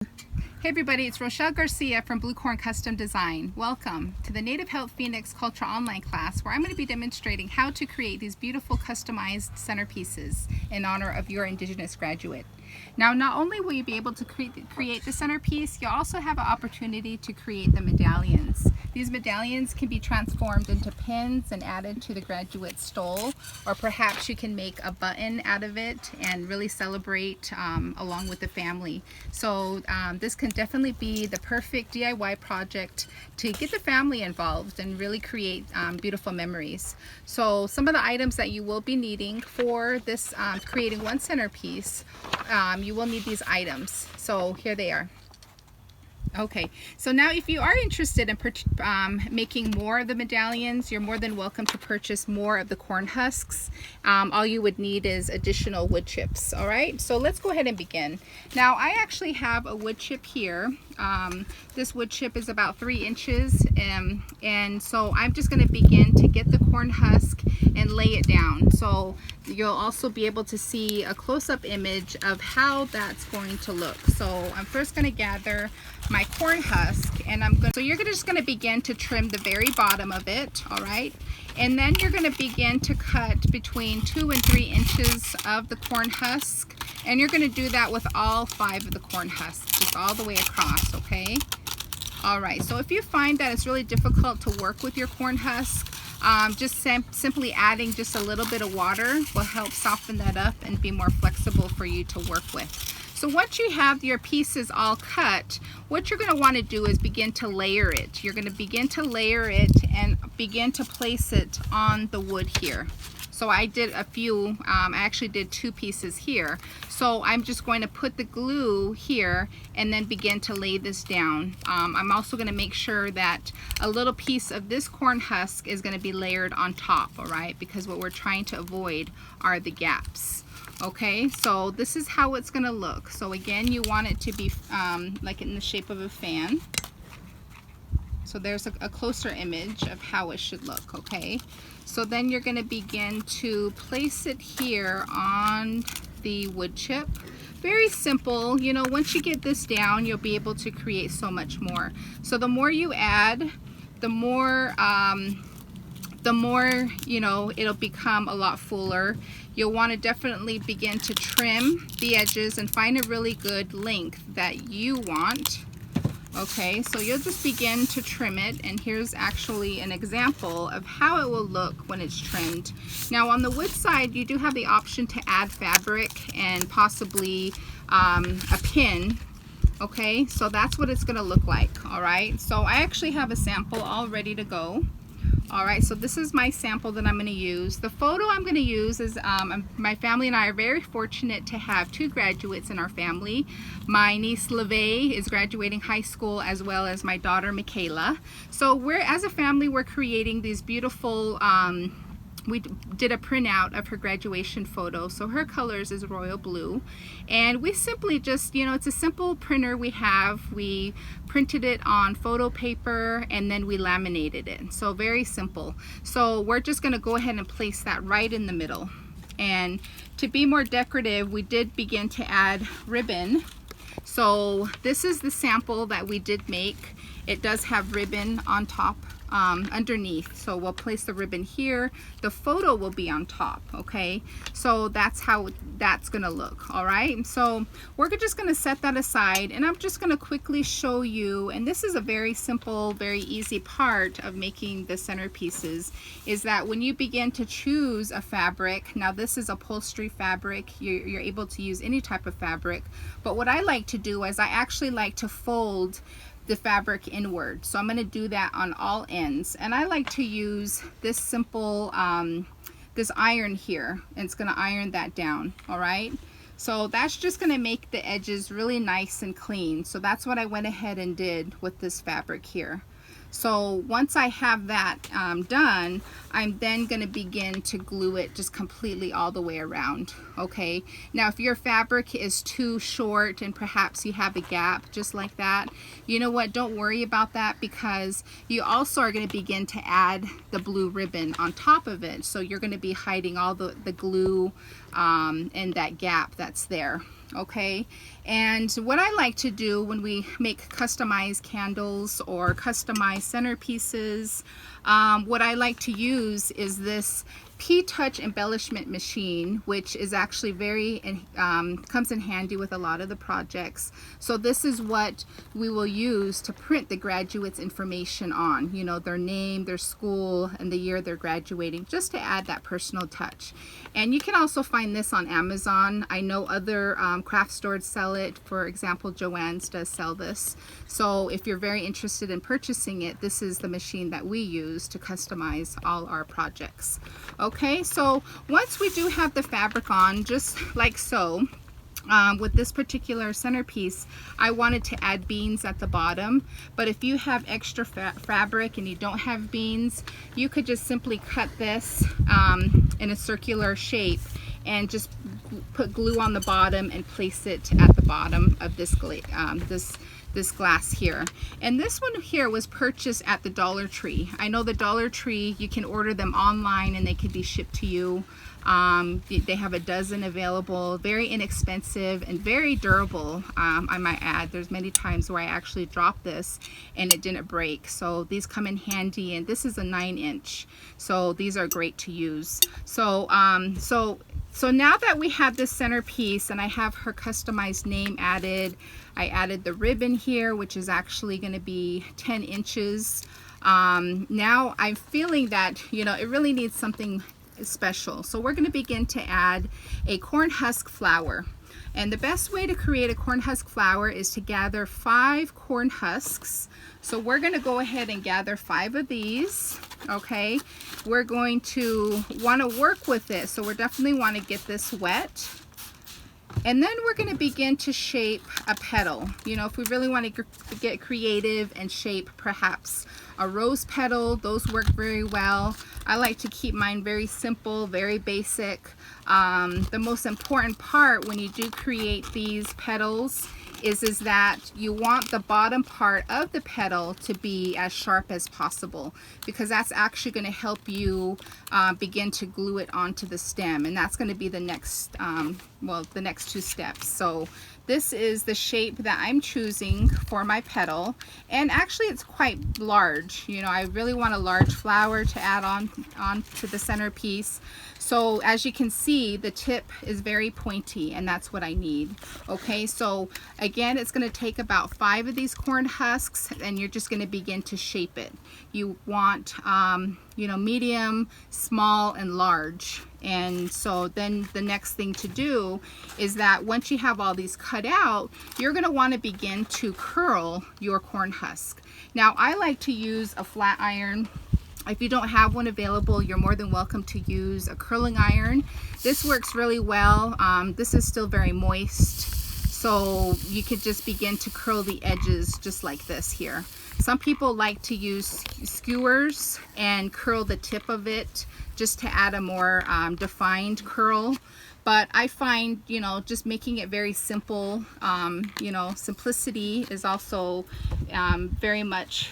Hey everybody, it's Rochelle Garcia from Blue Corn Custom Design. Welcome to the Native Health Phoenix Culture online class where I'm going to be demonstrating how to create these beautiful customized centerpieces in honor of your Indigenous graduate. Now, not only will you be able to create the centerpiece, you'll also have an opportunity to create the medallions. These medallions can be transformed into pins and added to the graduate's stole, or perhaps you can make a button out of it and really celebrate along with the family. So this can definitely be the perfect DIY project to get the family involved and really create beautiful memories. So some of the items that you will be needing for this creating one centerpiece, you will need these items. So here they are. Okay, so now if you are interested in making more of the medallions, you're more than welcome to purchase more of the corn husks. All you would need is additional wood chips. All right, so let's go ahead and begin. Now I actually have a wood chip here. This wood chip is about 3 inches, and so I'm just going to begin to get the corn husk and lay it down. So you'll also be able to see a close-up image of how that's going to look. So I'm first going to gather my corn husk, and so you're just going to begin to trim the very bottom of it, all right? And then you're going to begin to cut between 2 and 3 inches of the corn husk, and you're going to do that with all 5 of the corn husks, just all the way across, okay? All right, so if you find that it's really difficult to work with your corn husk, just simply adding just a little bit of water will help soften that up and be more flexible for you to work with. So once you have your pieces all cut, what you're going to want to do is begin to layer it. You're going to begin to layer it and begin to place it on the wood here. So I did a few, I actually did 2 pieces here. So I'm just going to put the glue here and then begin to lay this down. I'm also going to make sure that a little piece of this corn husk is going to be layered on top, all right? Because what we're trying to avoid are the gaps. Okay, so this is how it's going to look. So again, you want it to be like in the shape of a fan. So there's a closer image of how it should look, okay? So then you're going to begin to place it here on the wood chip. Very simple. You know, once you get this down, you'll be able to create so much more. So the more you add, the more you know, it'll become a lot fuller. You'll want to definitely begin to trim the edges and find a really good length that you want. Okay, so you'll just begin to trim it, and here's actually an example of how it will look when it's trimmed. Now on the wood side, you do have the option to add fabric and possibly a pin. Okay, so that's what it's going to look like. All right, so I actually have a sample all ready to go. All right, so this is my sample that I'm going to use. The photo I'm going to use is my family and I are very fortunate to have 2 graduates in our family. My niece LeVay is graduating high school, as well as my daughter Michaela. So as a family, we're creating these beautiful we did a printout of her graduation photo. So her colors is royal blue, and we simply just, you know, it's a simple printer we have. We printed it on photo paper and then we laminated it. So very simple. So we're just going to go ahead and place that right in the middle. And to be more decorative, we did begin to add ribbon. So this is the sample that we did make. It does have ribbon on top underneath, so we'll place the ribbon here. The photo will be on top. Okay, so that's how that's gonna look. All right, so we're just gonna set that aside, and I'm just gonna quickly show you, and this is a very simple, very easy part of making the centerpieces, is that when you begin to choose a fabric, now this is upholstery fabric, you're able to use any type of fabric, but what I like to do is I actually like to fold the fabric inward. So I'm going to do that on all ends, and I like to use this simple this iron here, and it's going to iron that down. All right, so that's just going to make the edges really nice and clean. So that's what I went ahead and did with this fabric here. So once I have that done, I'm then going to begin to glue it just completely all the way around. Okay, now if your fabric is too short and perhaps you have a gap just like that, you know what, don't worry about that, because you also are going to begin to add the blue ribbon on top of it. So you're going to be hiding all the glue and that gap that's there. Okay, And what I like to do when we make customized candles or customized centerpieces, what I like to use is this P-Touch embellishment machine, which is actually comes in handy with a lot of the projects. So this is what we will use to print the graduates' information on, you know, their name, their school, and the year they're graduating, just to add that personal touch. And you can also find this on Amazon. I know other craft stores sell it. For example, Joann's does sell this. So if you're very interested in purchasing it, this is the machine that we use to customize all our projects. Okay, so once we do have the fabric on, just like so, with this particular centerpiece, I wanted to add beans at the bottom, but if you have extra fabric and you don't have beans, you could just simply cut this in a circular shape and just put glue on the bottom and place it at the bottom of this glass here. And this one here was purchased at the Dollar Tree. I know the Dollar Tree, you can order them online and they can be shipped to you. They have a dozen available, very inexpensive and very durable, I might add. There's many times where I actually dropped this and it didn't break. So these come in handy, and this is a 9-inch. So these are great to use. So now that we have this centerpiece and I have her customized name added, I added the ribbon here, which is actually going to be 10 inches. Now I'm feeling that, you know, it really needs something special. So we're going to begin to add a corn husk flower. And the best way to create a corn husk flower is to gather 5 corn husks. So we're going to go ahead and gather 5 of these. Okay, we're going to want to work with it, so we definitely want to get this wet. And then we're going to begin to shape a petal. You know, if we really want to get creative and shape perhaps a rose petal, those work very well. I like to keep mine very simple, very basic. The most important part when you do create these petals is that you want the bottom part of the petal to be as sharp as possible, because that's actually going to help you begin to glue it onto the stem, and that's going to be the next the next 2 steps. So this is the shape that I'm choosing for my petal, and actually it's quite large. You know, I really want a large flower to add on to the centerpiece. So as you can see, the tip is very pointy, and that's what I need. Okay, so again, it's going to take about 5 of these corn husks, and you're just going to begin to shape it. You want you know, medium, small, and large. And so then the next thing to do is that once you have all these cut out, you're going to want to begin to curl your corn husk. Now I like to use a flat iron. If you don't have one available, you're more than welcome to use a curling iron. This works really well. This is still very moist, so you could just begin to curl the edges just like this here. Some people like to use skewers and curl the tip of it just to add a more defined curl. But I find, you know, just making it very simple, you know, simplicity is also very much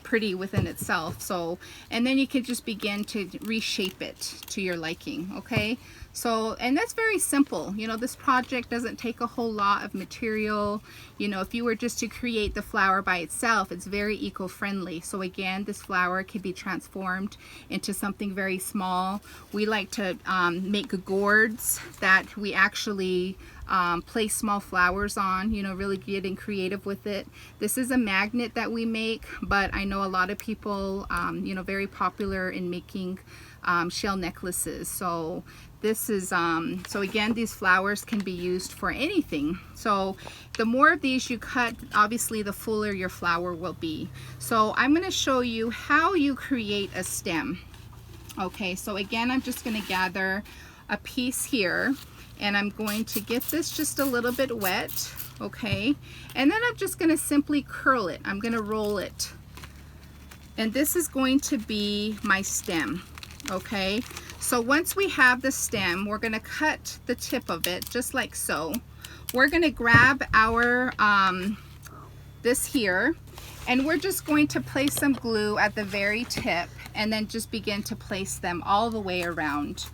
pretty within itself. So, and then you can just begin to reshape it to your liking, okay? So, and that's very simple. You know, this project doesn't take a whole lot of material. You know, if you were just to create the flower by itself, it's very eco-friendly. So again, this flower can be transformed into something very small. We like to make gourds that we actually place small flowers on, you know, really getting creative with it. This is a magnet that we make, but I know a lot of people, you know, very popular in making shell necklaces. So this is, so again, these flowers can be used for anything. So the more of these you cut, obviously the fuller your flower will be. So I'm going to show you how you create a stem. Okay, so again, I'm just going to gather a piece here, and I'm going to get this just a little bit wet, okay? And then I'm just going to simply curl it. I'm going to roll it. And this is going to be my stem, okay? So once we have the stem, we're going to cut the tip of it just like so. We're going to grab our this here, and we're just going to place some glue at the very tip and then just begin to place them all the way around.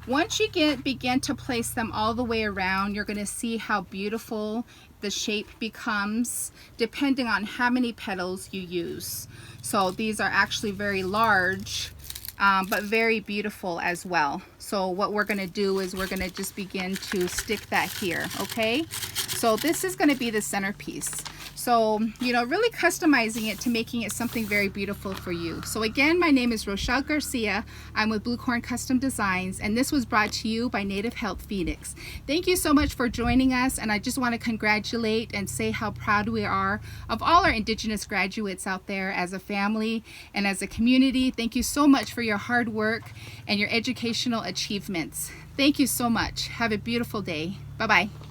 Once you begin to place them all the way around, you're going to see how beautiful the shape becomes depending on how many petals you use. So these are actually very large, but very beautiful as well. So what we're going to do is we're going to just begin to stick that here, okay? So this is going to be the centerpiece. So, you know, really customizing it to making it something very beautiful for you. So again, my name is Rochelle Garcia. I'm with Blue Corn Custom Designs, and this was brought to you by Native Health Phoenix. Thank you so much for joining us, and I just want to congratulate and say how proud we are of all our Indigenous graduates out there as a family and as a community. Thank you so much for your hard work and your educational achievements. Thank you so much. Have a beautiful day. Bye-bye.